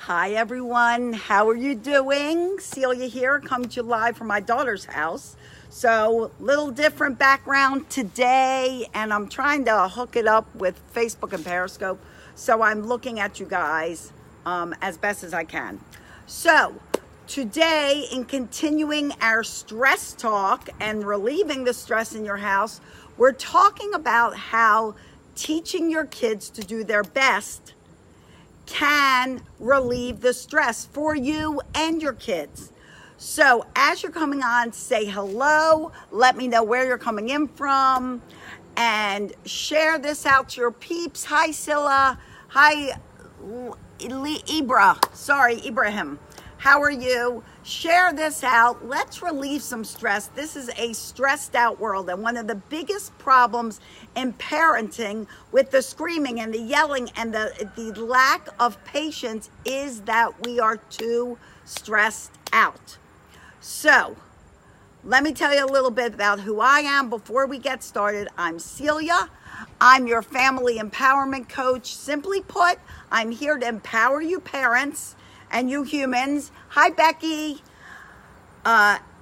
Hi everyone, how are you doing? Celia here, coming to you live from my daughter's house. So, little different background today, and I'm trying to hook it up with Facebook and Periscope. So I'm looking at you guys as best as I can. So, today, in continuing our stress talk and relieving the stress in your house, we're talking about how teaching your kids to do their best can relieve the stress for you and your kids. So as you're coming on, say hello, let me know where you're coming in from, and share this out to your peeps. Hi, Scylla. Hi, Ibrahim. How are you? Share this out. Let's relieve some stress. This is a stressed out world, and one of the biggest problems in parenting with the screaming and the yelling and the lack of patience is that we are too stressed out. So, let me tell you a little bit about who I am before we get started. I'm Celia. I'm your family empowerment coach. Simply put, I'm here to empower you parents and you humans. Hi, Becky.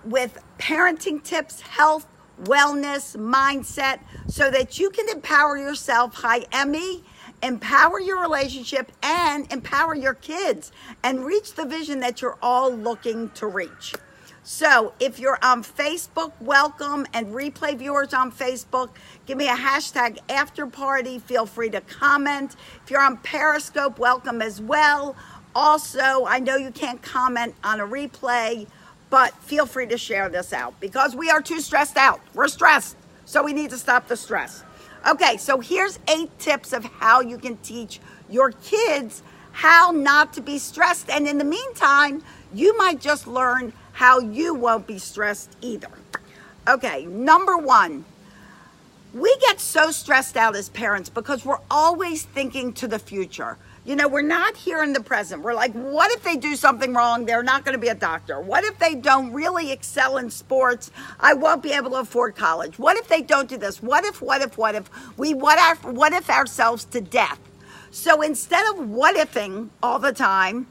With parenting tips, health, wellness, mindset, so that you can empower yourself. Hi, Emmy. Empower your relationship and empower your kids and reach the vision that you're all looking to reach. So if you're on Facebook, welcome, and replay viewers on Facebook, give me a hashtag after party. Feel free to comment. If you're on Periscope, welcome as well. Also, I know you can't comment on a replay, but feel free to share this out because we are too stressed out. We're stressed, so we need to stop the stress. Okay, so here's 8 tips of how you can teach your kids how not to be stressed. And in the meantime, you might just learn how you won't be stressed either. Okay, number 1, we get so stressed out as parents because we're always thinking to the future. You know, we're not here in the present. We're like, what if they do something wrong? They're not going to be a doctor. What if they don't really excel in sports? I won't be able to afford college. What if they don't do this? What if? We what if ourselves to death? So instead of what ifing all the time,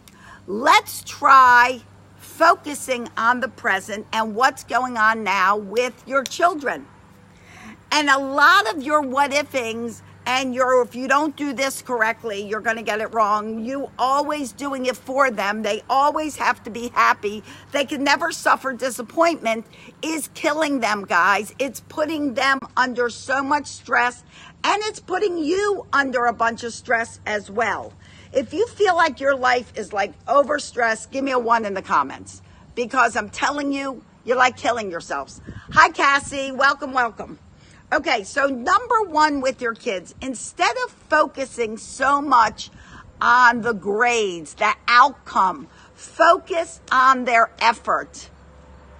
let's try focusing on the present and what's going on now with your children. And a lot of your what ifings and if you don't do this correctly, you're going to get it wrong. You always doing it for them. They always have to be happy. They can never suffer disappointment is killing them, guys. It's putting them under so much stress, and it's putting you under a bunch of stress as well. If you feel like your life is like overstressed, give me a 1 in the comments, because I'm telling you, you're like killing yourselves. Hi, Cassie. Welcome. Okay, so number 1 with your kids, instead of focusing so much on the grades, the outcome, focus on their effort.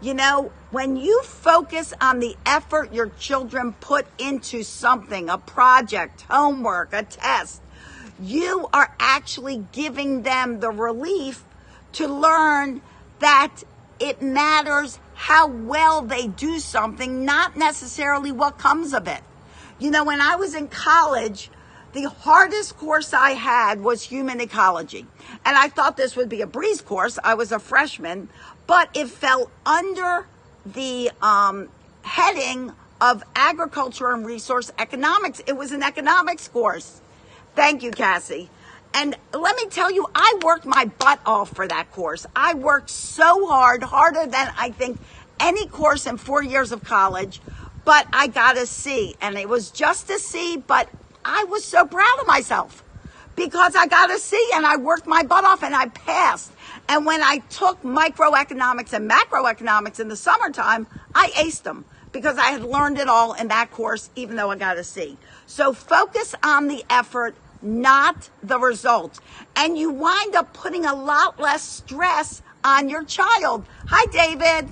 You know, when you focus on the effort your children put into something, a project, homework, a test, you are actually giving them the relief to learn that it matters how well they do something, not necessarily what comes of it. You know, when I was in college, the hardest course I had was human ecology. And I thought this would be a breeze course. I was a freshman, but it fell under the heading of agriculture and resource economics. It was an economics course. Thank you, Cassie. And let me tell you, I worked my butt off for that course. I worked so hard, harder than I think any course in 4 years of college, but I got a C. And it was just a C, but I was so proud of myself because I got a C and I worked my butt off and I passed. And when I took microeconomics and macroeconomics in the summertime, I aced them because I had learned it all in that course, even though I got a C. So focus on the effort, not the results. And you wind up putting a lot less stress on your child. Hi, David.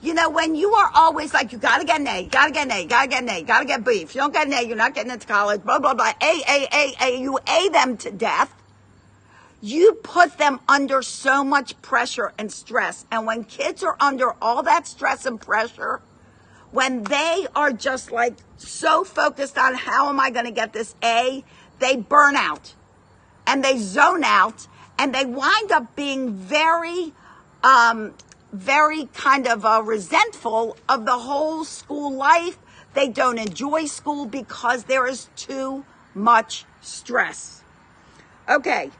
You know, when you are always like, you got to get an A, got to get an A, got to get an A, got to get B. If you don't get an A, you're not getting into college, blah, blah, blah. A. You A them to death. You put them under so much pressure and stress. And when kids are under all that stress and pressure, when they are just like so focused on how am I going to get this A, they burn out and they zone out and they wind up being very kind of resentful of the whole school life. They don't enjoy school because there is too much stress. Okay,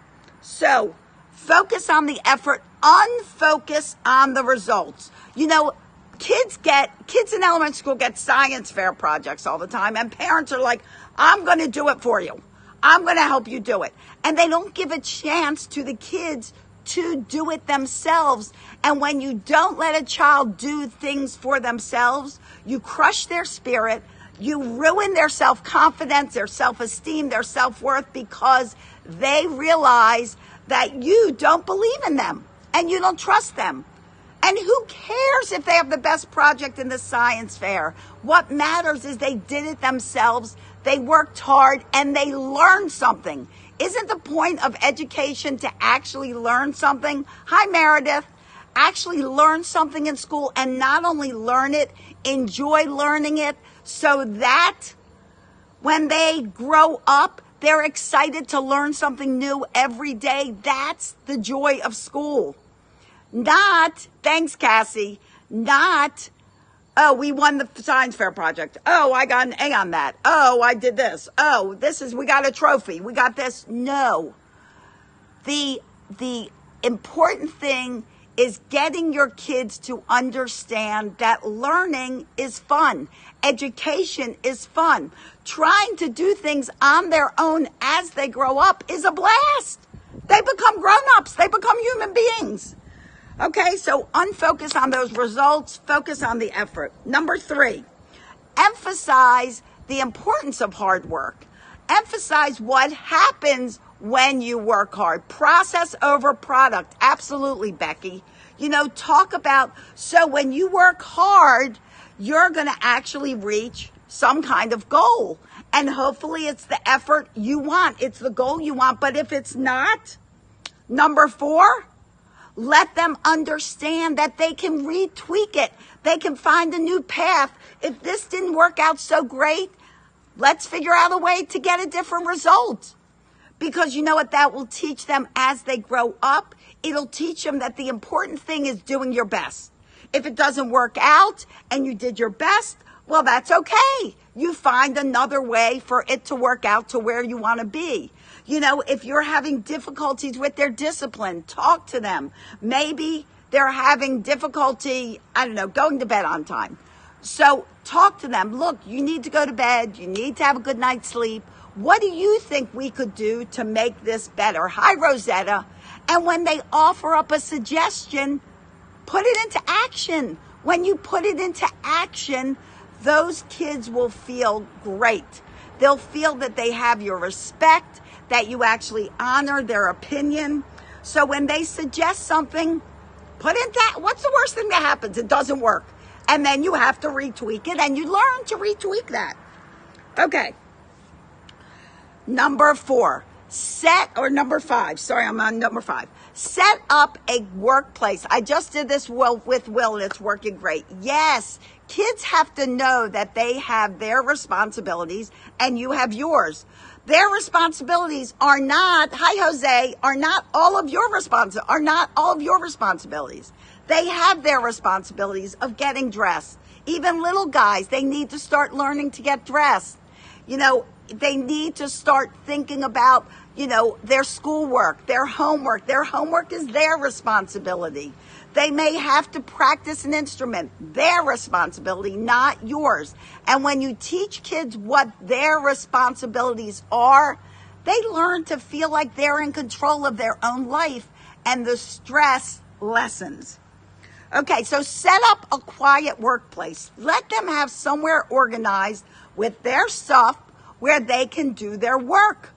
so focus on the effort, unfocus on the results. You know, kids in elementary school get science fair projects all the time, and parents are like, I'm going to do it for you. I'm going to help you do it. And they don't give a chance to the kids to do it themselves. And when you don't let a child do things for themselves, you crush their spirit, you ruin their self-confidence, their self-esteem, their self-worth, because they realize that you don't believe in them and you don't trust them. And who cares if they have the best project in the science fair? What matters is they did it themselves, they worked hard, and they learned something. Isn't the point of education to actually learn something? Hi, Meredith. Actually learn something in school, and not only learn it, enjoy learning it, so that when they grow up, they're excited to learn something new every day. That's the joy of school. Not, thanks, Cassie, not, oh, we won the science fair project. Oh, I got an A on that. Oh, I did this. Oh, we got a trophy. We got this. No. The important thing is getting your kids to understand that learning is fun. Education is fun. Trying to do things on their own as they grow up is a blast. They become grown-ups. They become human beings. Okay, so unfocus on those results, focus on the effort. Number 3, emphasize the importance of hard work. Emphasize what happens when you work hard. Process over product. Absolutely, Becky. You know, talk about, so when you work hard, you're going to actually reach some kind of goal. And hopefully it's the effort you want. It's the goal you want. But if it's not, number 4, let them understand that they can retweak it. They can find a new path. If this didn't work out so great, let's figure out a way to get a different result. Because you know what that will teach them as they grow up? It'll teach them that the important thing is doing your best. If it doesn't work out and you did your best, well, that's okay. You find another way for it to work out to where you want to be. You know, if you're having difficulties with their discipline, talk to them. Maybe they're having difficulty, going to bed on time. So talk to them. Look, you need to go to bed. You need to have a good night's sleep. What do you think we could do to make this better? Hi, Rosetta. And when they offer up a suggestion, put it into action. When you put it into action, those kids will feel great. They'll feel that they have your respect, that you actually honor their opinion. So when they suggest something, put in that. What's the worst thing that happens? It doesn't work. And then you have to retweak it, and you learn to retweak that. Okay. Number 5. Sorry, I'm on number 5. Set up a workplace. I just did this with Will, and it's working great. Yes, kids have to know that they have their responsibilities and you have yours. Their responsibilities are not all of your responsibilities. They have their responsibilities of getting dressed. Even little guys, they need to start learning to get dressed. You know, they need to start thinking about, their schoolwork, their homework. Their homework is their responsibility. They may have to practice an instrument, their responsibility, not yours. And when you teach kids what their responsibilities are, they learn to feel like they're in control of their own life, and the stress lessens. Okay, so set up a quiet workplace. Let them have somewhere organized with their stuff where they can do their work.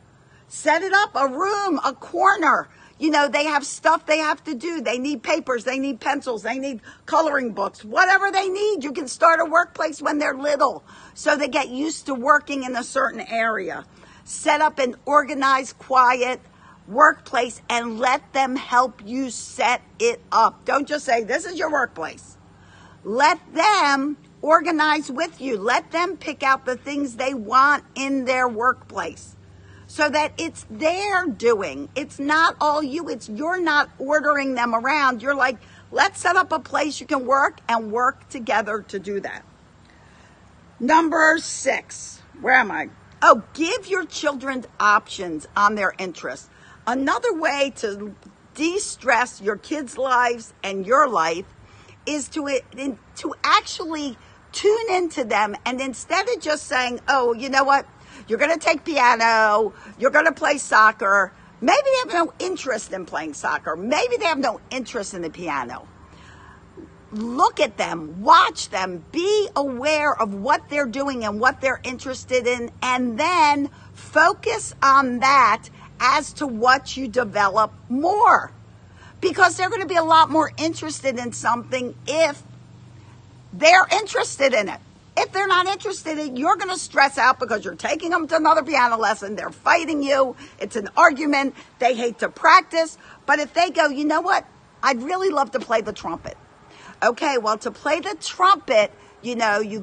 Set it up, a room, a corner. They have stuff they have to do. They need papers, they need pencils, they need coloring books, whatever they need. You can start a workplace when they're little, so they get used to working in a certain area. Set up an organized, quiet workplace and let them help you set it up. Don't just say, this is your workplace. Let them organize with you. Let them pick out the things they want in their workplace. so that it's their doing. It's not all you. You're not ordering them around. You're like, let's set up a place you can work and work together to do that. Number 6, where am I? Oh, give your children options on their interests. Another way to de-stress your kids' lives and your life is to actually tune into them, and instead of just saying, oh, you know what, you're going to take piano, you're going to play soccer. Maybe they have no interest in playing soccer. Maybe they have no interest in the piano. Look at them, watch them, be aware of what they're doing and what they're interested in, and then focus on that as to what you develop more. Because they're going to be a lot more interested in something if they're interested in it. If they're not interested in it, you're going to stress out because you're taking them to another piano lesson. They're fighting you. It's an argument. They hate to practice. But if they go, you know what? I'd really love to play the trumpet. Okay, well, to play the trumpet, you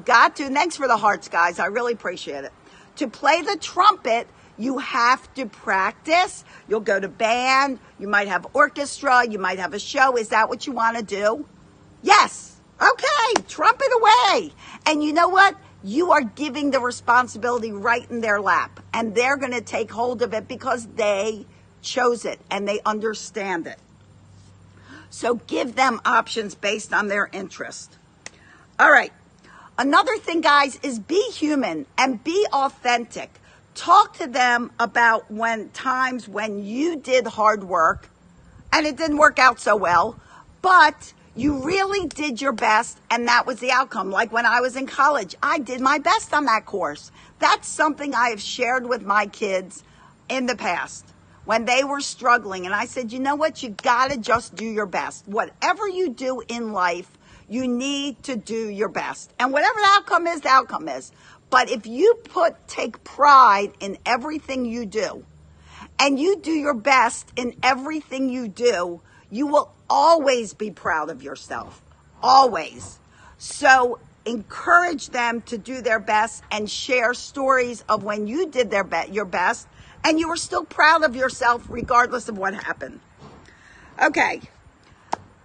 got to, thanks for the hearts, guys. I really appreciate it. To play the trumpet, you have to practice. You'll go to band. You might have orchestra. You might have a show. Is that what you want to do? Yes. Okay, trumpet away. And you know what? You are giving the responsibility right in their lap. And they're going to take hold of it because they chose it and they understand it. So give them options based on their interest. All right. Another thing, guys, is be human and be authentic. Talk to them about times when you did hard work and it didn't work out so well, but you really did your best and that was the outcome. Like when I was in college, I did my best on that course. That's something I have shared with my kids in the past when they were struggling. And I said, you know what? You got to just do your best. Whatever you do in life, you need to do your best. And whatever the outcome is, the outcome is. But if you take pride in everything you do and you do your best in everything you do, you will always be proud of yourself. Always. So encourage them to do their best and share stories of when you did your best and you were still proud of yourself regardless of what happened. Okay.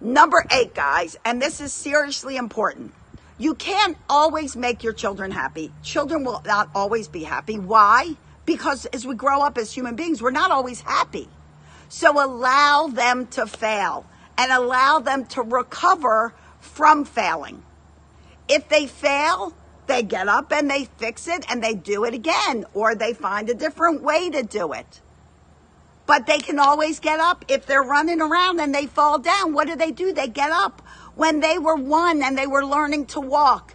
Number 8, guys, and this is seriously important. You can't always make your children happy. Children will not always be happy. Why? Because as we grow up as human beings, we're not always happy. So allow them to fail and allow them to recover from failing. If they fail, they get up and they fix it and they do it again, or they find a different way to do it. But they can always get up. If they're running around and they fall down, what do? They get up. When they were 1 and they were learning to walk,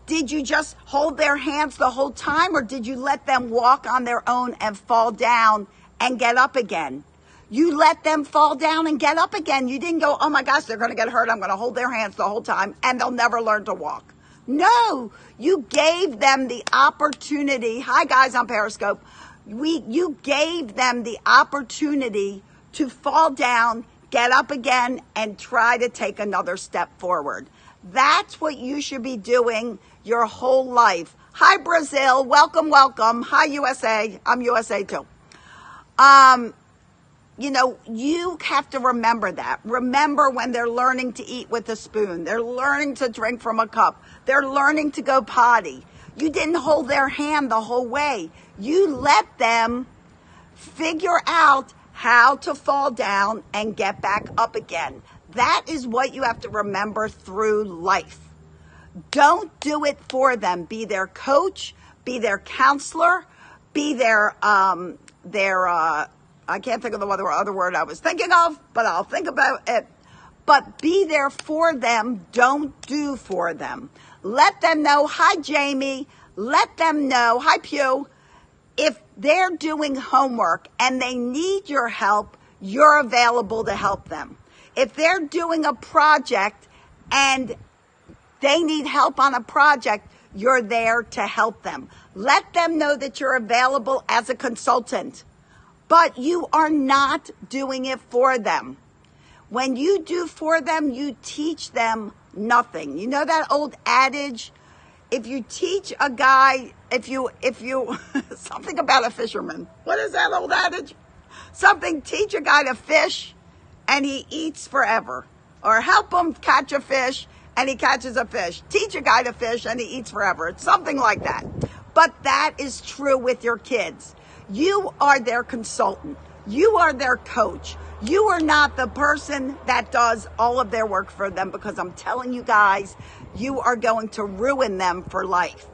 did you just hold their hands the whole time, or did you let them walk on their own and fall down and get up again? You let them fall down and get up again. You didn't go, oh my gosh, they're going to get hurt. I'm going to hold their hands the whole time and they'll never learn to walk. No, you gave them the opportunity. Hi guys on Periscope. You gave them the opportunity to fall down, get up again, and try to take another step forward. That's what you should be doing your whole life. Hi, Brazil. Welcome, welcome. Hi, USA. I'm USA too. You have to remember that. Remember when they're learning to eat with a spoon. They're learning to drink from a cup. They're learning to go potty. You didn't hold their hand the whole way. You let them figure out how to fall down and get back up again. That is what you have to remember through life. Don't do it for them. Be their coach, be their counselor, be their I can't think of the other word I was thinking of, but I'll think about it. But be there for them. Don't do for them. Let them know. Hi, Jamie. Let them know. Hi, Pew. If they're doing homework and they need your help, you're available to help them. If they're doing a project and they need help on a project, you're there to help them. Let them know that you're available as a consultant, but you are not doing it for them. When you do for them, you teach them nothing. You know that old adage, if you teach a guy, if you, something about a fisherman. What is that old adage? Teach a guy to fish and he eats forever. Or help him catch a fish and he catches a fish. Teach a guy to fish and he eats forever. It's something like that. But that is true with your kids. You are their consultant. You are their coach. You are not the person that does all of their work for them, because I'm telling you guys, you are going to ruin them for life.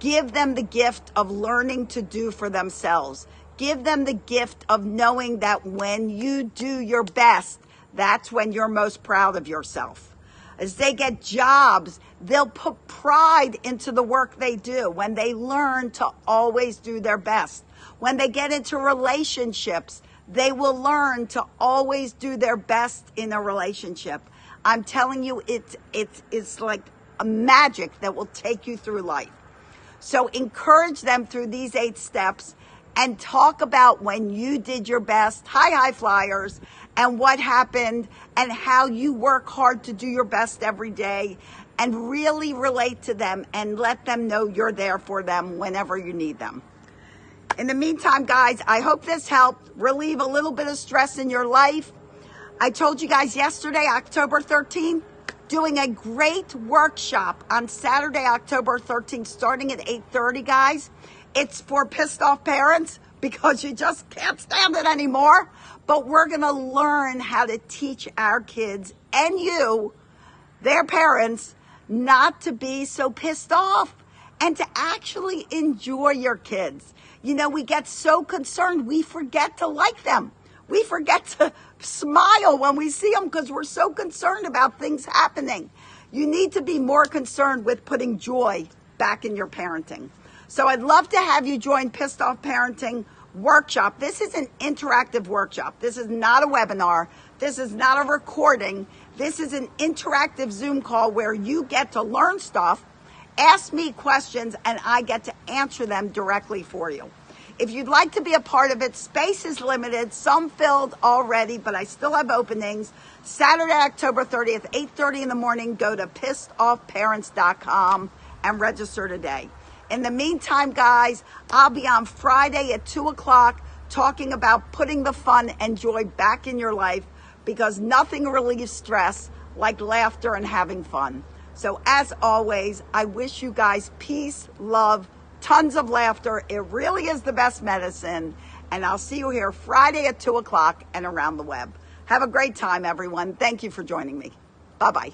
Give them the gift of learning to do for themselves. Give them the gift of knowing that when you do your best, that's when you're most proud of yourself. As they get jobs, they'll put pride into the work they do when they learn to always do their best. When they get into relationships, they will learn to always do their best in a relationship. I'm telling you, it's like a magic that will take you through life. So encourage them through these 8 steps and talk about when you did your best, high flyers, and what happened and how you work hard to do your best every day, and really relate to them and let them know you're there for them whenever you need them. In the meantime, guys, I hope this helped relieve a little bit of stress in your life. I told you guys yesterday, October 13th, doing a great workshop on Saturday, October 13th, starting at 8:30, guys. It's for pissed off parents because you just can't stand it anymore. But we're going to learn how to teach our kids and you, their parents, not to be so pissed off and to actually enjoy your kids. You know, we get so concerned, we forget to like them. We forget to smile when we see them because we're so concerned about things happening. You need to be more concerned with putting joy back in your parenting. So I'd love to have you join Pissed Off Parenting Workshop. This is an interactive workshop. This is not a webinar. This is not a recording. This is an interactive Zoom call where you get to learn stuff, ask me questions, and I get to answer them directly for you. If you'd like to be a part of it, space is limited, some filled already, but I still have openings. Saturday, October 30th, 8:30 in the morning, go to pissedoffparents.com and register today. In the meantime, guys, I'll be on Friday at 2 o'clock talking about putting the fun and joy back in your life, because nothing relieves stress like laughter and having fun. So as always, I wish you guys peace, love, tons of laughter. It really is the best medicine. And I'll see you here Friday at 2 o'clock and around the web. Have a great time, everyone. Thank you for joining me. Bye-bye.